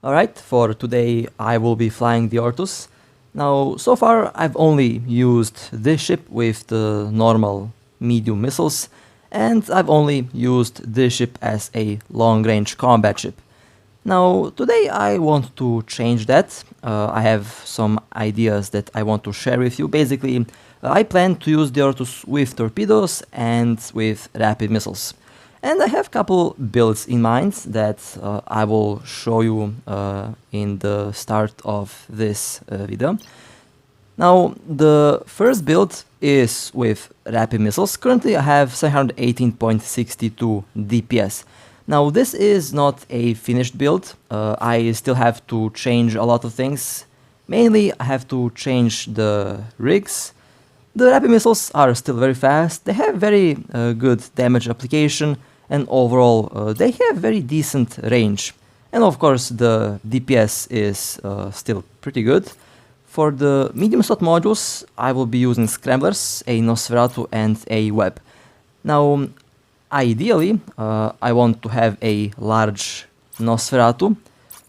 Alright, for today I will be flying the Ortus. Now, so far I've only used this ship with the normal medium missiles, and I've only used this ship as a long-range combat ship. Now, today I want to change that. I have some ideas that I want to share with you. Basically, I plan to use the Ortus with torpedoes and with rapid missiles. And I have a couple builds in mind that I will show you in the start of this video. Now, the first build is with rapid missiles. Currently I have 718.62 DPS. Now, this is not a finished build. I still have to change a lot of things. Mainly I have to change the rigs. The rapid missiles are still very fast. They have very good damage application, and overall they have very decent range. And of course the DPS is still pretty good. For the medium slot modules I will be using Scramblers, a Nosferatu and a Web. Now ideally I want to have a large Nosferatu,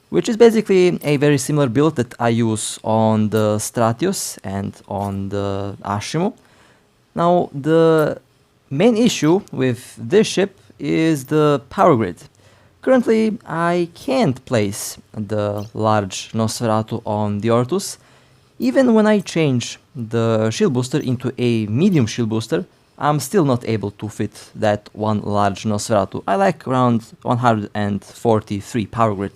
which is basically a very similar build that I use on the Stratius and on the Ashimmu. Now the main issue with this ship is the power grid. Currently I can't place the large Nosferatu on the Ortus. Even when I change the shield booster into a medium shield booster, I'm still not able to fit that one large Nosferatu. I like around 143 power grid.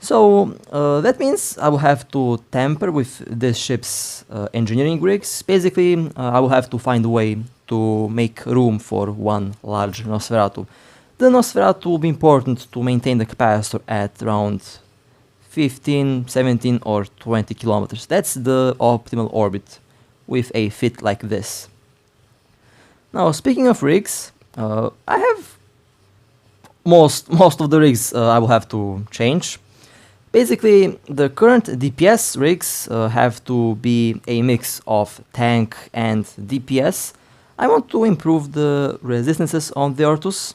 So that means I will have to tamper with this ship's engineering rigs. Basically I will have to find a way to make room for one large Nosferatu. The Nosferatu will be important to maintain the capacitor at around 15, 17 or 20 kilometers. That's the optimal orbit with a fit like this. Now, speaking of rigs, I have most of the rigs I will have to change. Basically, the current DPS rigs have to be a mix of tank and DPS. I want to improve the resistances on the Ortus.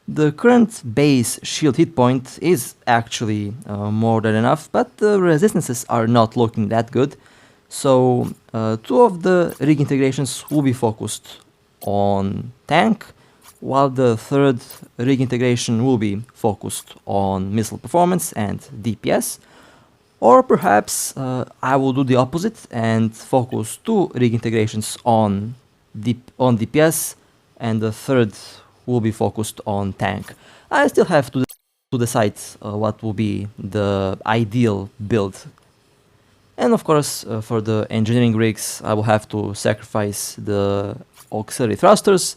The current base shield hit point is actually more than enough, but the resistances are not looking that good. So two of the rig integrations will be focused on tank, while the third rig integration will be focused on missile performance and DPS. Or perhaps I will do the opposite and focus two rig integrations on DPS, and the third will be focused on tank. I still have to decide what will be the ideal build. And of course, for the engineering rigs, I will have to sacrifice the auxiliary thrusters.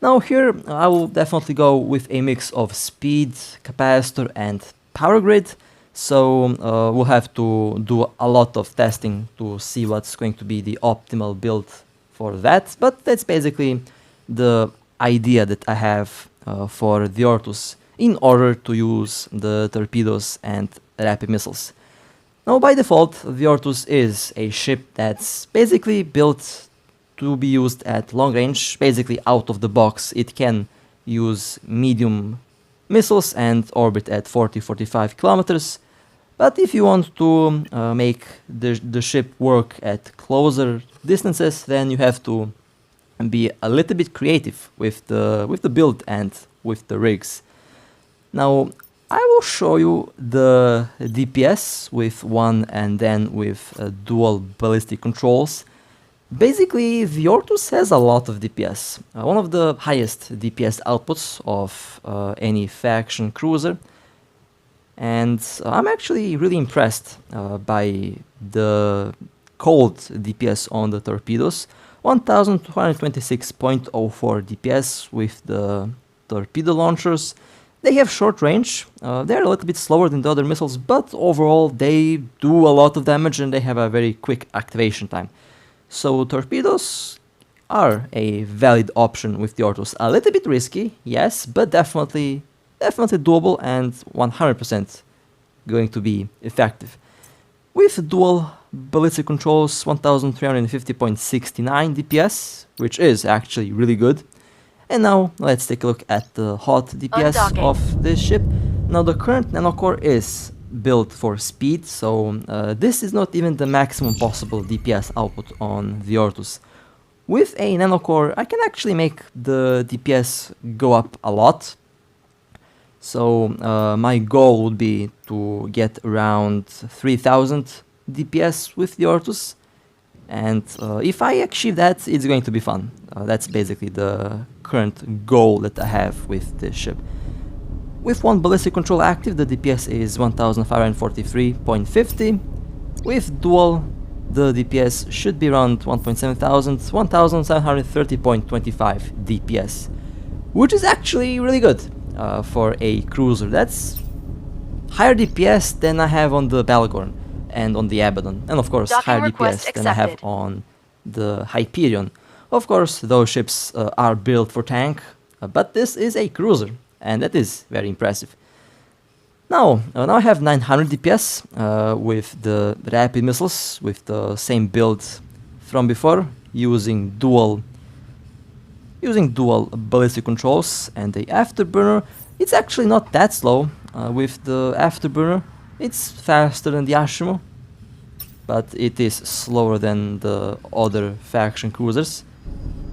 Now here, I will definitely go with a mix of speed, capacitor and power grid. So we'll have to do a lot of testing to see what's going to be the optimal build for that, but that's basically the idea that I have for the Ortus in order to use the torpedoes and rapid missiles. Now by default, the Ortus is a ship that's basically built to be used at long range. Basically out of the box it can use medium missiles and orbit at 40-45 kilometers. But if you want to make the ship work at closer distances, then you have to be a little bit creative with the build and with the rigs. Now I will show you the DPS with one and then with dual ballistic controls. Basically the Ortus has a lot of DPS, one of the highest DPS outputs of any faction cruiser. And I'm actually really impressed by the cold DPS on the torpedoes. 1226.04 DPS with the torpedo launchers. They have short range, they're a little bit slower than the other missiles, but overall they do a lot of damage and they have a very quick activation time. So torpedoes are a valid option with the Ortus. A little bit risky, yes, but definitely doable and 100% going to be effective. With dual ballistic controls, 1350.69 DPS, which is actually really good. And now let's take a look at the hot DPS of this ship. Now the current nanocore is built for speed, so this is not even the maximum possible DPS output on the Ortus. With a nanocore, I can actually make the DPS go up a lot. So my goal would be to get around 3000 DPS with the Ortus. And if I achieve that, it's going to be fun. That's basically the current goal that I have with this ship. With one ballistic control active, the DPS is 1543.50. With dual, the DPS should be around 1730.25 DPS, which is actually really good for a cruiser. That's higher DPS than I have on the Bhaalgorn and on the Abaddon, and of course higher DPS than I have on the Hyperion. Of course, those ships are built for tank, but this is a cruiser, and that is very impressive. Now I have 900 DPS with the rapid missiles, with the same build from before, using dual ballistic controls and the afterburner. It's actually not that slow with the afterburner. It's faster than the Ashimmu, but it is slower than the other faction cruisers.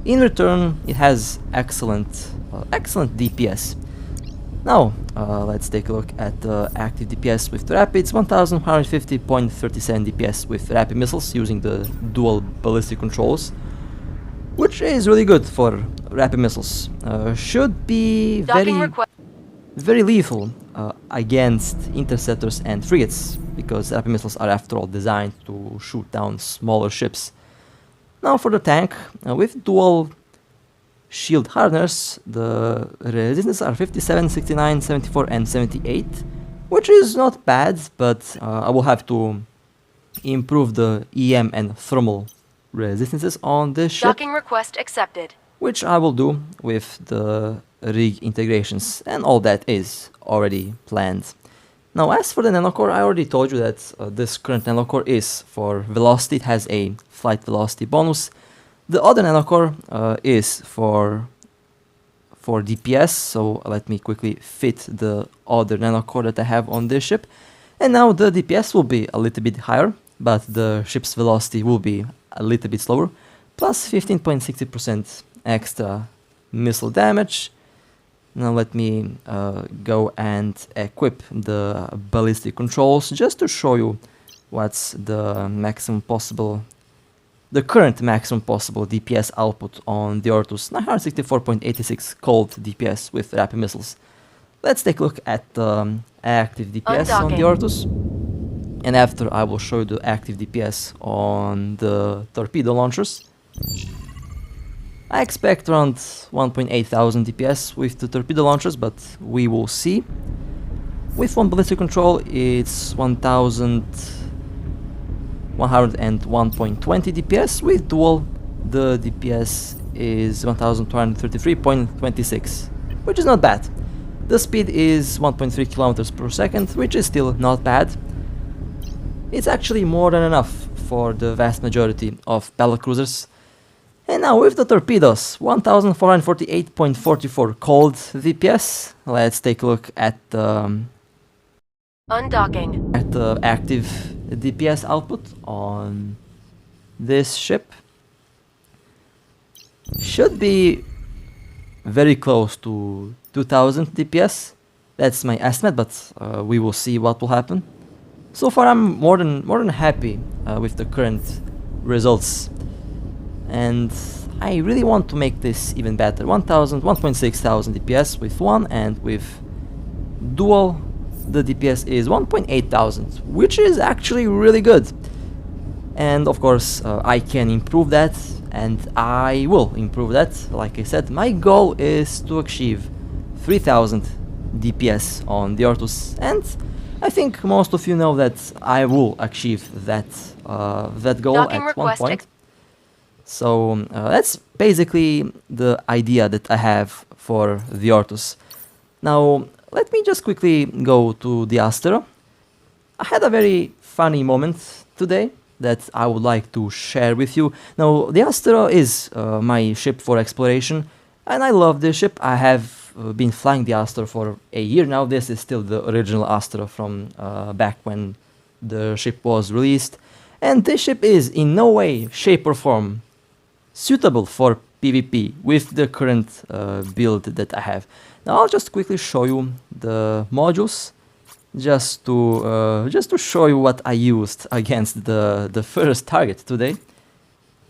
In return, it has excellent DPS. Now, let's take a look at the active DPS with the rapids. 1150.37 DPS with rapid missiles using the dual ballistic controls, which is really good for rapid missiles. Should be very lethal against interceptors and frigates, because rapid missiles are after all designed to shoot down smaller ships. Now for the tank, with dual shield hardeners, the resistances are 57, 69, 74 and 78, which is not bad, but I will have to improve the EM and thermal resistances on this ship. Docking request accepted. Which I will do with the rig integrations, and all that is already planned. Now as for the nanocore, I already told you that this current nanocore is for velocity. It has a flight velocity bonus. The other nanocore is for DPS, so let me quickly fit the other nanocore that I have on this ship. And now the DPS will be a little bit higher, but the ship's velocity will be a little bit slower, plus 15.60% extra missile damage. Now let me go and equip the ballistic controls just to show you what's the current maximum possible DPS output on the Ortus. 964.86 cold DPS with rapid missiles. Let's take a look at the active DPS on the Ortus, and after I will show you the active DPS on the torpedo launchers. I expect around 1,800 DPS with the torpedo launchers, but we will see. With one ballistic control, it's 1,101.20 DPS. With dual, the DPS is 1,233.26, which is not bad. The speed is 1.3 kilometers per second, which is still not bad. It's actually more than enough for the vast majority of battlecruisers. And now with the torpedoes, 1448.44 cold DPS. Let's take a look at the undocking. At the active DPS output on this ship. Should be very close to 2000 DPS. That's my estimate, but we will see what will happen. So far, I'm more than happy with the current results. And I really want to make this even better. 1.6,000 DPS with one, and with dual the DPS is 1,800, which is actually really good. And of course I can improve that, and I will improve that. Like I said, my goal is to achieve 3,000 DPS on the Ortus, and I think most of you know that I will achieve that goal at one point. So that's basically the idea that I have for the Ortus. Now let me just quickly go to the Astero. I had a very funny moment today that I would like to share with you. Now the Astero is my ship for exploration, and I love this ship. I have been flying the Astero for a year now. This is still the original Astero from back when the ship was released. And this ship is in no way, shape or form suitable for PvP with the current build that I have. Now I'll just quickly show you the modules, just to show you what I used against the first target today.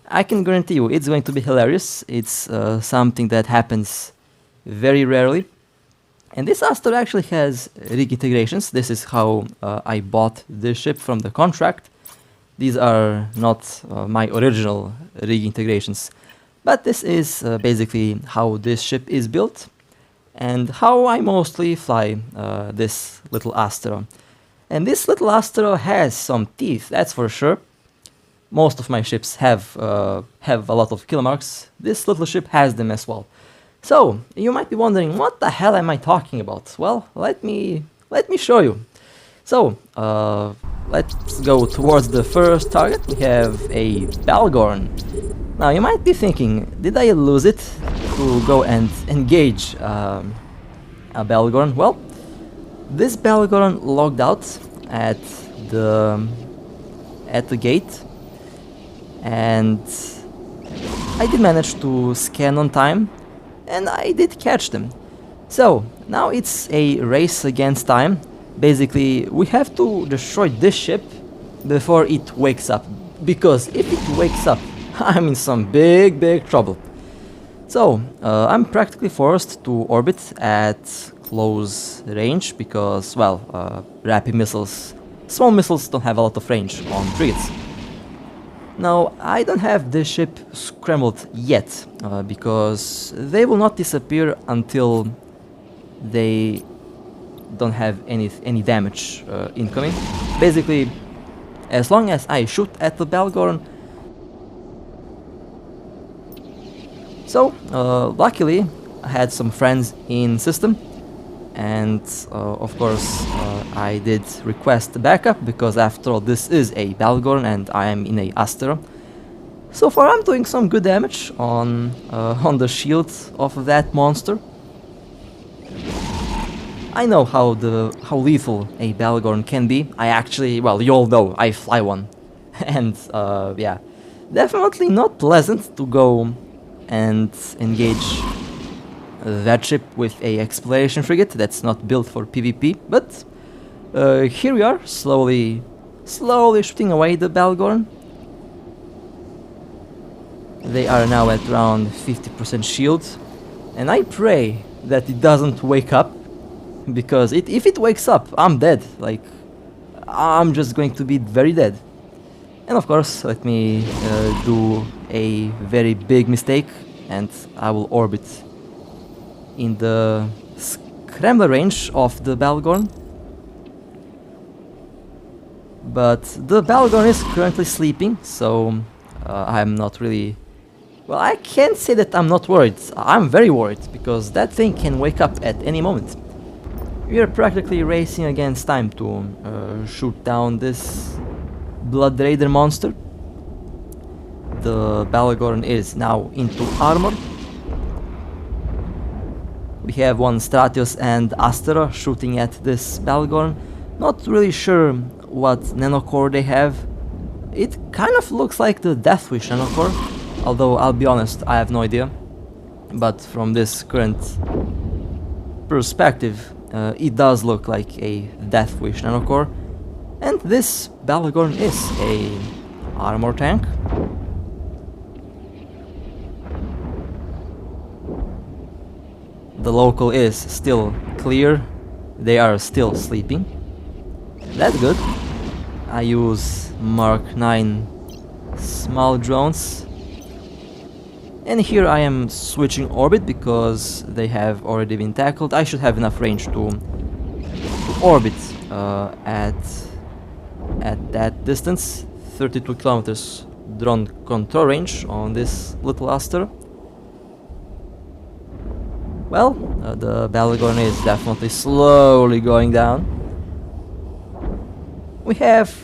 I can guarantee you it's going to be hilarious. It's something that happens very rarely. And this Astero actually has rig integrations. This is how I bought this ship from the contract. These are not my original rig integrations, but this is basically how this ship is built and how I mostly fly this little Astero. And this little Astero has some teeth, that's for sure. Most of my ships have a lot of kill marks. This little ship has them as well. So you might be wondering, what the hell am I talking about? Well, let me show you. So let's go towards the first target. We have a Bhaalgorn. Now you might be thinking, did I lose it to go and engage a Bhaalgorn? Well, this Bhaalgorn logged out at the gate, and I did manage to scan on time, and I did catch them. So now it's a race against time. Basically, we have to destroy this ship before it wakes up, because if it wakes up, I'm in some big trouble. So I'm practically forced to orbit at close range because, well, rapid missiles, small missiles don't have a lot of range on frigates. Now, I don't have this ship scrambled yet, because they will not disappear until they don't have any damage incoming. Basically, as long as I shoot at the Bhaalgorn. So, luckily, I had some friends in system, and of course I did request backup, because after all this is a Bhaalgorn and I am in a Astero. So far I'm doing some good damage on the shield of that monster. I know how lethal a Bhaalgorn can be. I actually, well, you all know I fly one. And yeah, definitely not pleasant to go and engage that ship with a exploration frigate that's not built for PvP. But here we are, slowly shooting away the Bhaalgorn. They are now at around 50% shield, and I pray that it doesn't wake up, because if it wakes up, I'm dead. Like, I'm just going to be very dead. And of course, let me do a very big mistake, and I will orbit in the scrambler range of the Bhaalgorn. But the Bhaalgorn is currently sleeping, so I'm not really... Well, I can't say that I'm not worried. I'm very worried, because that thing can wake up at any moment. We are practically racing against time to shoot down this Blood Raider monster. The Bhaalgorn is now into armor. We have one Stratios and Astero shooting at this Bhaalgorn. Not really sure what nanocore they have. It kind of looks like the Deathwish nanocore, although I'll be honest, I have no idea. But from this current perspective, it does look like a Deathwish nanocore. And this Bhaalgorn is a armor tank. The local is still clear. They are still sleeping. That's good. I use Mark 9 small drones. And here I am switching orbit because they have already been tackled. I should have enough range to orbit at that distance. 32 kilometers drone control range on this little Astero. Well, the Bhaalgorn is definitely slowly going down. We have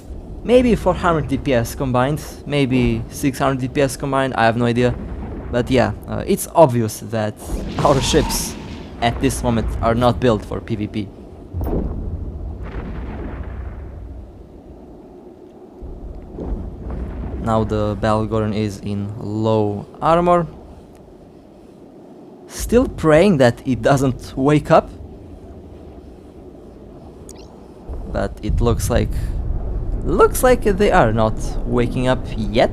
maybe 400 DPS combined, maybe 600 DPS combined, I have no idea. But yeah, it's obvious that our ships at this moment are not built for PvP. Now the Bhaalgorn is in low armor. Still praying that it doesn't wake up. But it looks like they are not waking up yet.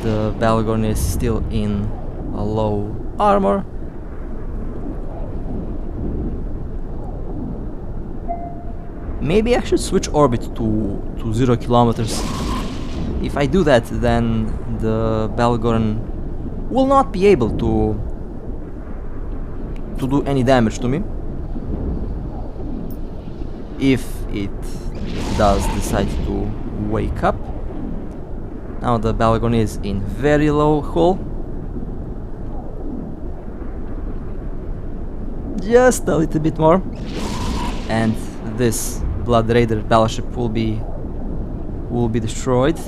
The Bhaalgorn is still in a low armor. Maybe I should switch orbit to 0 kilometers. If I do that, then the Bhaalgorn will not be able to do any damage to me. If it does decide to wake up. Now the Bhaalgorn is in very low hull. Just a little bit more. And this Blood Raider battleship will be destroyed.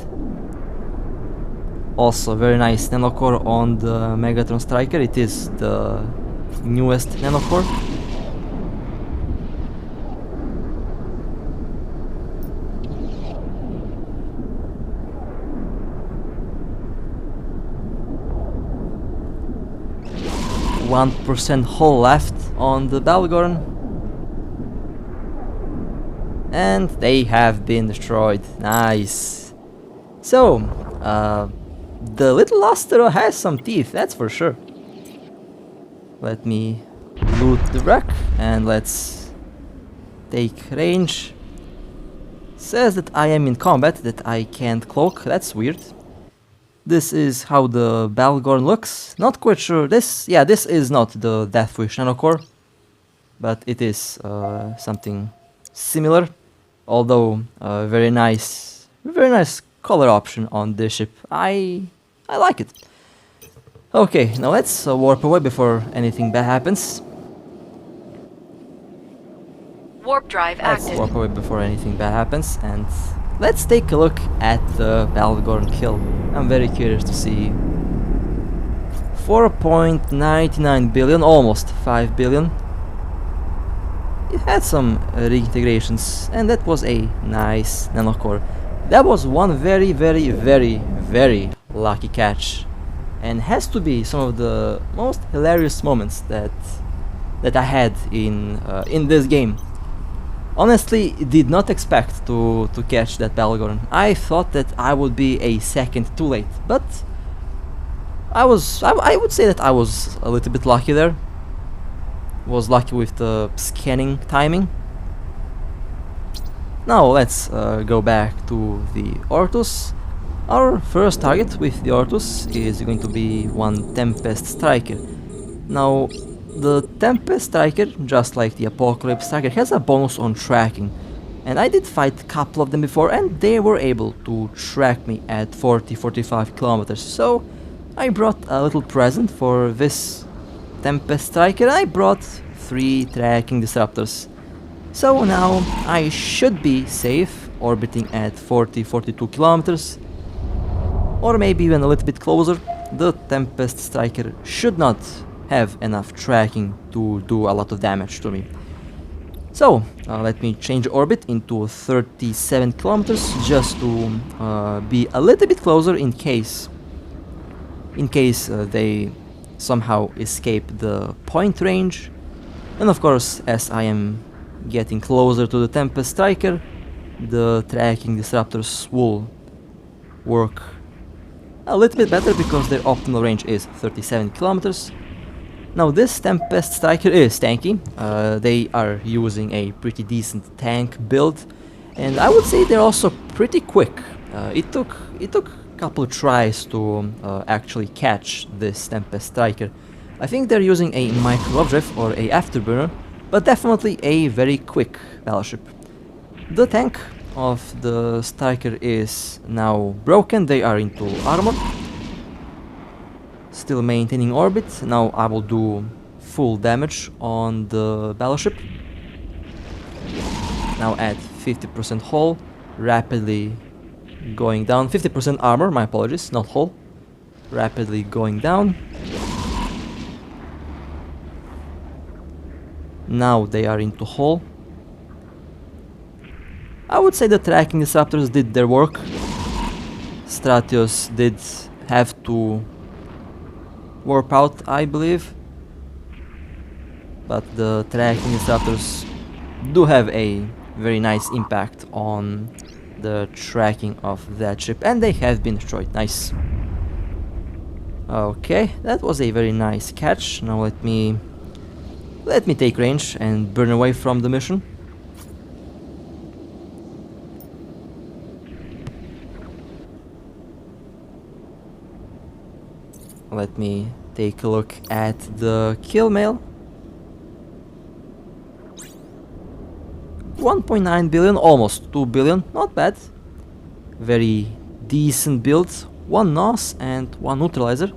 Also very nice nanocore on the Megatron Striker. It is the newest nanocore. %1 hull left on the Bhaalgorn. And they have been destroyed. Nice. So, the little Astero has some teeth, that's for sure. Let me loot the wreck and let's take range. Says that I am in combat, that I can't cloak, that's weird. This is how the Bhaalgorn looks. Not quite sure. This is not the Deathwish nanocore, but it is something similar. Although very nice color option on this ship. I like it. Okay, now let's warp away before anything bad happens. Warp drive active. Let's warp away before anything bad happens, and let's take a look at the Bhaalgorn kill. I'm very curious to see. 4.99 billion, almost 5 billion. It had some reintegrations, and that was a nice nanocore. That was one very lucky catch, and has to be some of the most hilarious moments that I had in this game. Honestly, did not expect to catch that Bhaalgorn. I thought that I would be a second too late, but I would say that I was a little bit lucky there. Was lucky with the scanning timing. Now let's go back to the Ortus. Our first target with the Ortus is going to be one Tempest Striker. Now the Tempest Striker, just like the Apocalypse Striker, has a bonus on tracking. And I did fight a couple of them before, and they were able to track me at 40-45 kilometers. So I brought a little present for this Tempest Striker. I brought 3 tracking disruptors. So now I should be safe, orbiting at 40-42 kilometers. Or maybe even a little bit closer. The Tempest Striker should not have enough tracking to do a lot of damage to me. So let me change orbit into 37 kilometers just to be a little bit closer in case they somehow escape the point range. And of course, as I am getting closer to the Tempest Striker, the tracking disruptors will work a little bit better because their optimal range is 37 kilometers. Now this Tempest Striker is tanky. They are using a pretty decent tank build, and I would say they're also pretty quick. It took a couple of tries to actually catch this Tempest Striker. I think they're using a micro updrift or a afterburner, but definitely a very quick battleship. The tank of the Striker is now broken. They are into armor. Still maintaining orbit. Now I will do full damage on the battleship. Now at 50% hull, rapidly going down. 50% armor, my apologies, not hull. Rapidly going down. Now they are into hull. I would say the tracking disruptors did their work. Stratios did have to warp out, I believe. But the tracking disruptors do have a very nice impact on the tracking of that ship, and they have been destroyed. Nice. Okay, that was a very nice catch. Now let me take range and burn away from the mission. Let me take a look at the kill mail. 1.9 billion, almost 2 billion, not bad. Very decent build, 1 NOS and 1 neutralizer.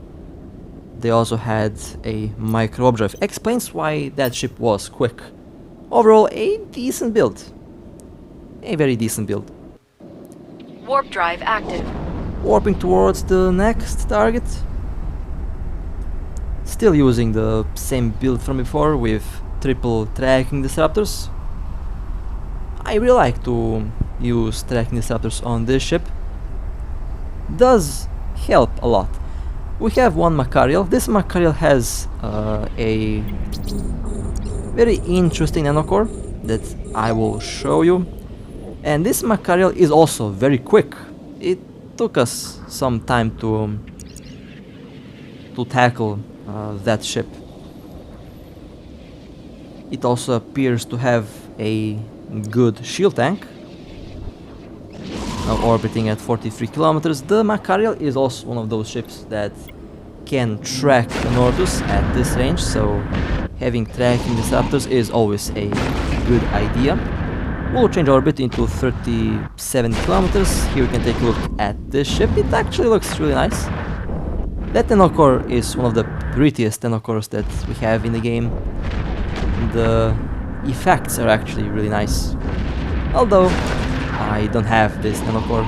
They also had a micro overdrive, explains why that ship was quick. Overall, a decent build. A very decent build. Warp drive active. Warping towards the next target. Still using the same build from before with triple tracking disruptors. I really like to use tracking disruptors on this ship. Does help a lot. We have one Macario. This Macario has a very interesting nanocore that I will show you. And this Macario is also very quick. It took us some time to tackle that ship. It also appears to have a good shield tank. Now orbiting at 43 kilometers. The Macario is also one of those ships that can track an Ortus at this range, so having tracking disruptors is always a good idea. We'll change orbit into 37 kilometers. Here we can take a look at this ship. It actually looks really nice. That nanocore is one of the prettiest nanocores that we have in the game. The effects are actually really nice. Although I don't have this nanocore,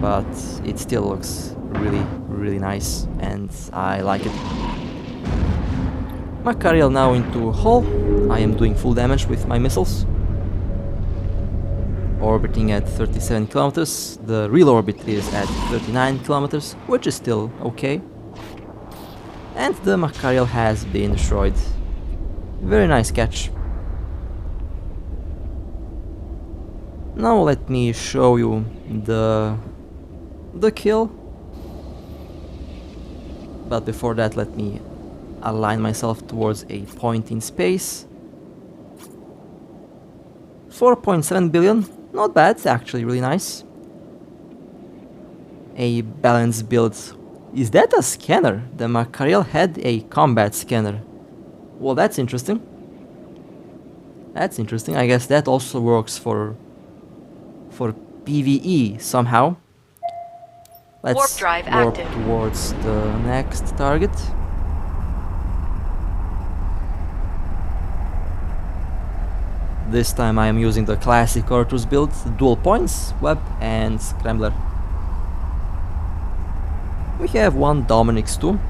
but it still looks really nice and I like it. Macario now into hull. I am doing full damage with my missiles. Orbiting at 37 kilometers. The real orbit is at 39 kilometers, which is still okay. And the Macario has been destroyed. Very nice catch. Now let me show you the kill. But before that, let me align myself towards a point in space. 4.7 billion, not bad, it's actually really nice. A balanced build. Is that a scanner? The Macario had a combat scanner. Well, that's interesting. That's interesting. I guess that also works for PvE somehow. Let's warp drive warp active towards the next target. This time I am using the classic Ortus build, dual points, web and scrambler. We have one Dominix too.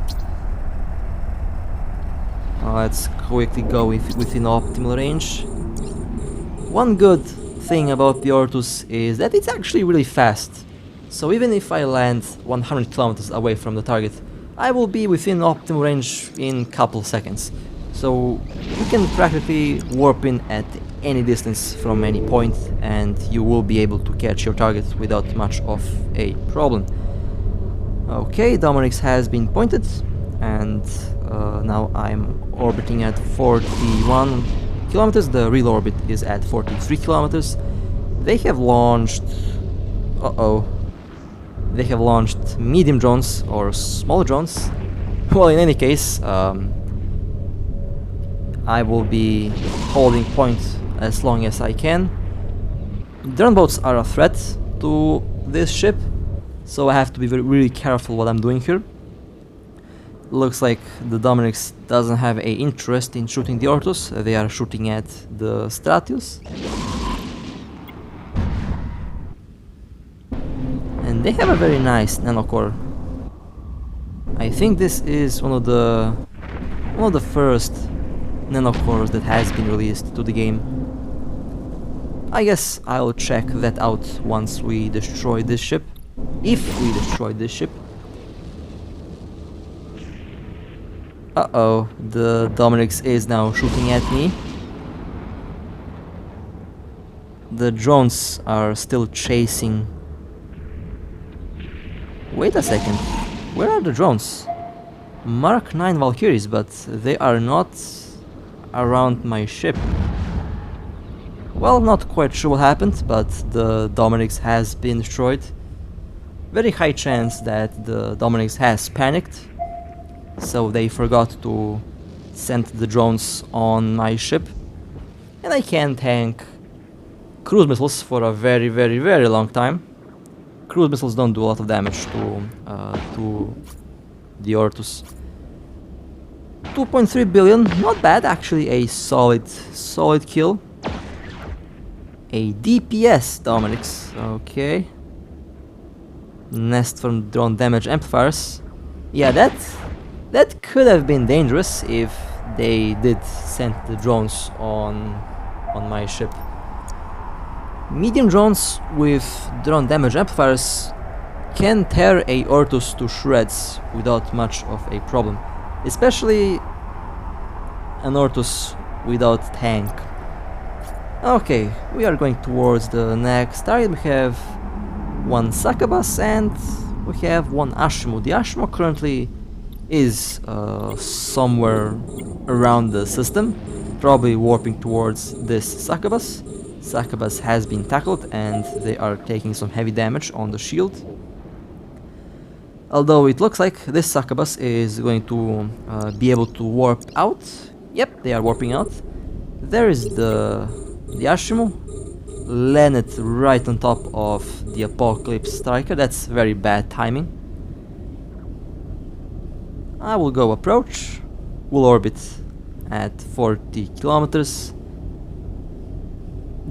Let's quickly go within optimal range. One good thing about the Ortus is that it's actually really fast. So even if I land 100 kilometers away from the target, I will be within optimal range in couple seconds. So you can practically warp in at any distance from any point and you will be able to catch your target without much of a problem. Okay, Dominix has been pointed and now I'm orbiting at 41 kilometers. The real orbit is at 43 kilometers. They have launched... They have launched medium drones or smaller drones. Well, in any case, I will be holding point as long as I can. Drone boats are a threat to this ship, so I have to be really careful what I'm doing here. Looks like the Dominix doesn't have a interest in shooting the Ortus. They are shooting at the Stratios. And they have a very nice nanocore. I think this is one of the first and of course that has been released to the game. I guess I'll check that out once we destroy this ship. If we destroy this ship. Uh-oh, the Dominix is now shooting at me. The drones are still chasing. Wait a second, where are the drones? Mark 9 Valkyries, but they are not around my ship. Well, not quite sure what happened, but the Dominix has been destroyed. Very high chance that the Dominix has panicked, so they forgot to send the drones on my ship. And I can tank cruise missiles for a very long time. Cruise missiles don't do a lot of damage to the Ortus. 2.3 billion, not bad, actually a solid kill. A DPS Dominix, okay. Nest from drone damage amplifiers. Yeah, that could have been dangerous if they did send the drones on my ship. Medium drones with drone damage amplifiers can tear a Ortus to shreds without much of a problem, especially an Ortus without tank. Okay, we are going towards the next target. We have one succubus and we have one Ashimmu. The Ashimmu currently is somewhere around the system, probably warping towards this succubus. Succubus has been tackled and they are taking some heavy damage on the shield. Although it looks like this succubus is going to be able to warp out. Yep, they are warping out. There is the Ashimmu, landed right on top of the Apocalypse Striker. That's very bad timing. I will go approach. We'll orbit at 40 kilometers.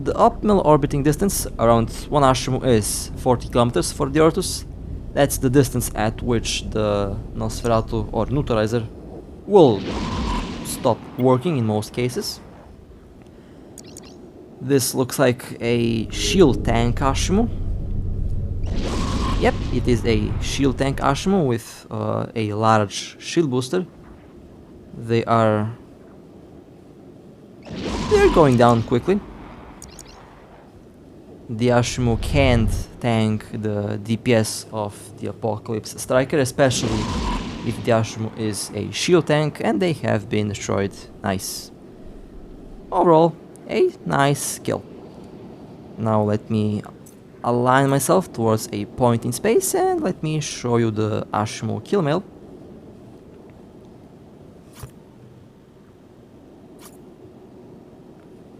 The optimal orbiting distance around one Ashimmu is 40 kilometers for the Ortus. That's the distance at which the Nosferatu or Neutralizer will stop working in most cases. This looks like a shield tank Ashimmu. Yep, it is a shield tank Ashimmu with a large shield booster. They're going down quickly. The Ashimmu can't tank the DPS of the Apocalypse Striker, especially if the Ashimmu is a shield tank, and they have been destroyed. Nice. Overall, a nice kill. Now let me align myself towards a point in space and let me show you the Ashimmu kill mail.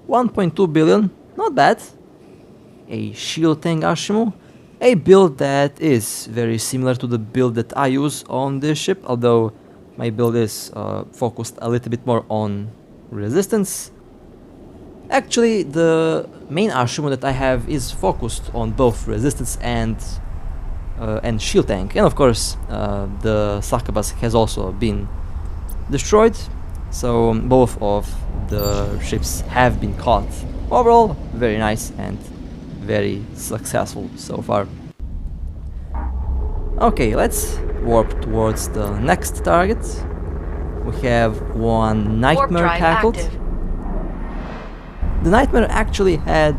$1.2 billion, not bad. A shield tank Ashimmu, a build that is very similar to the build that I use on this ship, although my build is focused a little bit more on resistance. Actually, the main Ashimmu that I have is focused on both resistance and shield tank, and of course the succubus has also been destroyed, so both of the ships have been caught. Overall, very nice and very successful so far. Okay, let's warp towards the next target. We have one Nightmare tackled. Active. The Nightmare actually had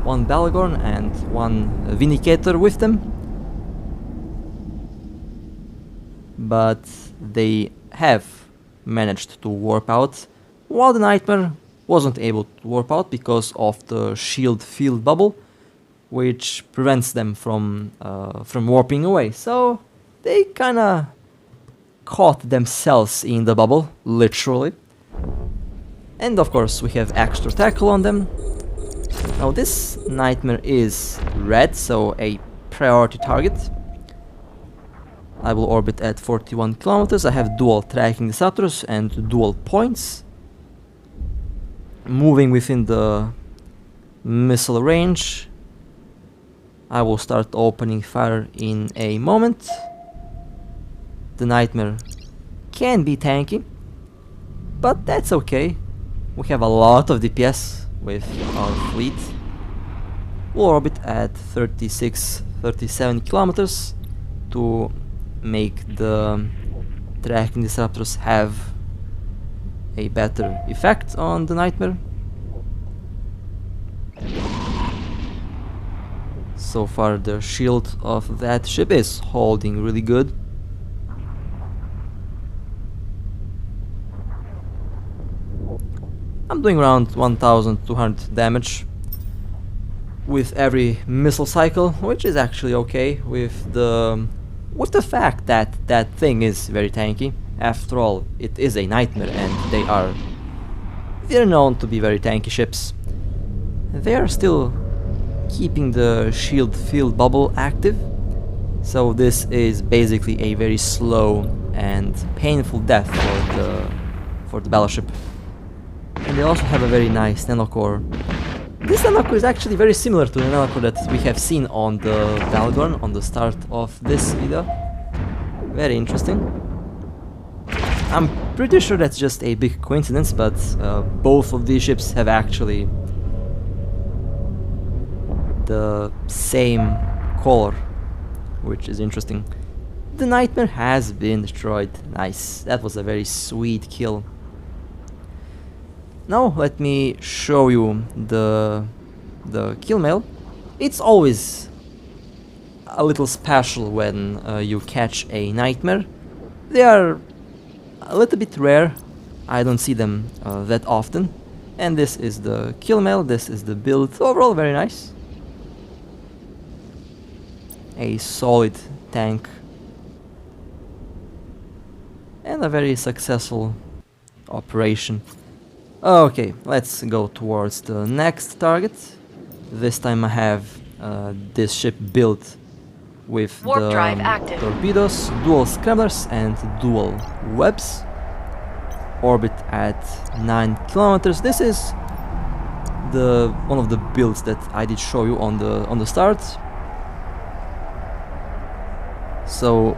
one Bhaalgorn and one Vindicator with them, but they have managed to warp out, while the Nightmare wasn't able to warp out because of the shield field bubble, which prevents them from warping away. So they kinda caught themselves in the bubble, literally. And of course we have extra tackle on them. Now this Nightmare is red, so a priority target. I will orbit at 41 kilometers. I have dual tracking disruptors and dual points. Moving within the missile range. I will start opening fire in a moment. The Nightmare can be tanky, but that's okay. We have a lot of DPS with our fleet. We'll orbit at 37 kilometers to make the tracking disruptors have a better effect on the Nightmare. So far the shield of that ship is holding really good. I'm doing around 1200 damage with every missile cycle, which is actually okay with the fact that that thing is very tanky. After all, it is a Nightmare and they're known to be very tanky ships. They are still keeping the shield field bubble active, so this is basically a very slow and painful death for the battleship. And they also have a very nice nanocore. This nanocore is actually very similar to the nanocore that we have seen on the Bhaalgorn on the start of this video. Very interesting. I'm pretty sure that's just a big coincidence, but both of these ships have actually the same color, which is interesting. The Nightmare has been destroyed. Nice. That was a very sweet kill. Now let me show you the kill mail. It's always a little special when you catch a Nightmare. They are a little bit rare. I don't see them that often. And this is the kill mail. This is the build. Overall very nice. A solid tank and a very successful operation. Okay, let's go towards the next target. This time I have this ship built with Warp the drive active. torpedoes, dual scramblers and dual webs. Orbit at 9 kilometers. This is one of the builds that I did show you on the start. So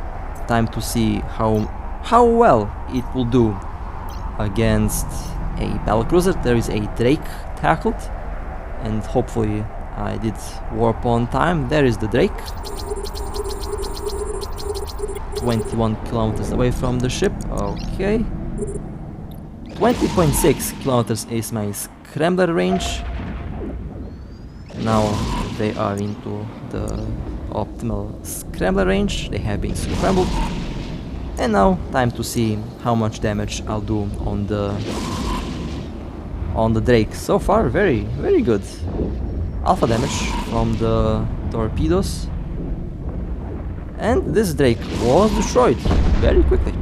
time to see how well it will do against a battlecruiser. There is a Drake tackled, and hopefully I did warp on time. There is the Drake. 21 kilometers away from the ship. Okay. 20.6 kilometers is my scrambler range. Now they are into the optimal scrambler range. They have been scrambled. And now time to see how much damage I'll do on the Drake. So far very good. Alpha damage from the torpedoes. And this Drake was destroyed very quickly.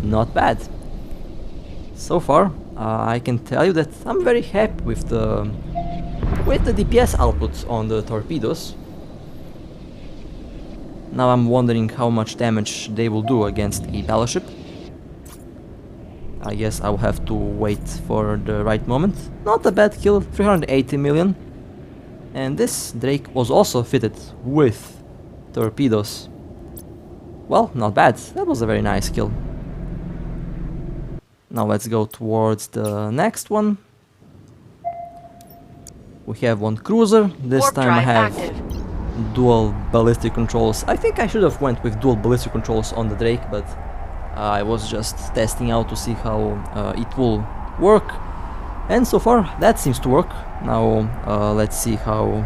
Not bad. So far I can tell you that I'm very happy with the DPS output on the torpedoes. Now I'm wondering how much damage they will do against a battleship. I guess I'll have to wait for the right moment. Not a bad kill, 380 million. And this Drake was also fitted with torpedoes. Well, not bad. That was a very nice kill. Now let's go towards the next one. We have one cruiser. This Warp time I drive have active. dual ballistic controls. I think I should have went with dual ballistic controls on the Drake, but I was just testing out to see how it will work. And so far that seems to work. Now let's see how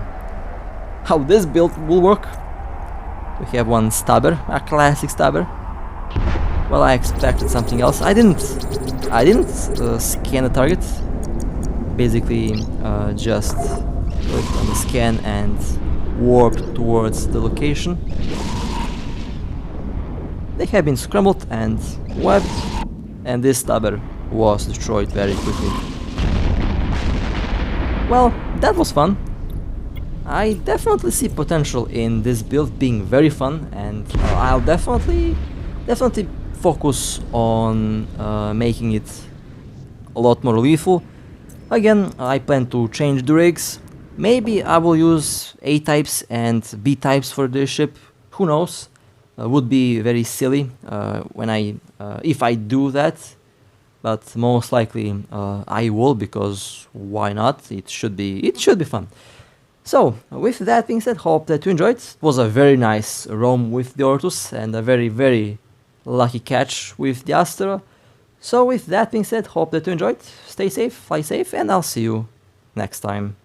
this build will work. We have one stabber, a classic stabber. Well, I expected something else. I didn't scan the target. Basically just clicked on the scan and warped towards the location. They have been scrambled and webbed, and this stabber was destroyed very quickly. Well, that was fun. I definitely see potential in this build being very fun, and I'll definitely focus on making it a lot more lethal. Again, I plan to change the rigs. Maybe I will use A types and B types for this ship. Who knows? Would be very silly if I do that. but most likely I will, because why not? It should be fun. So, with that being said, hope that you enjoyed. It was a very nice roam with the Ortus and a very, very lucky catch with the Astero. So with that being said, hope that you enjoyed. Stay safe, fly safe, and I'll see you next time.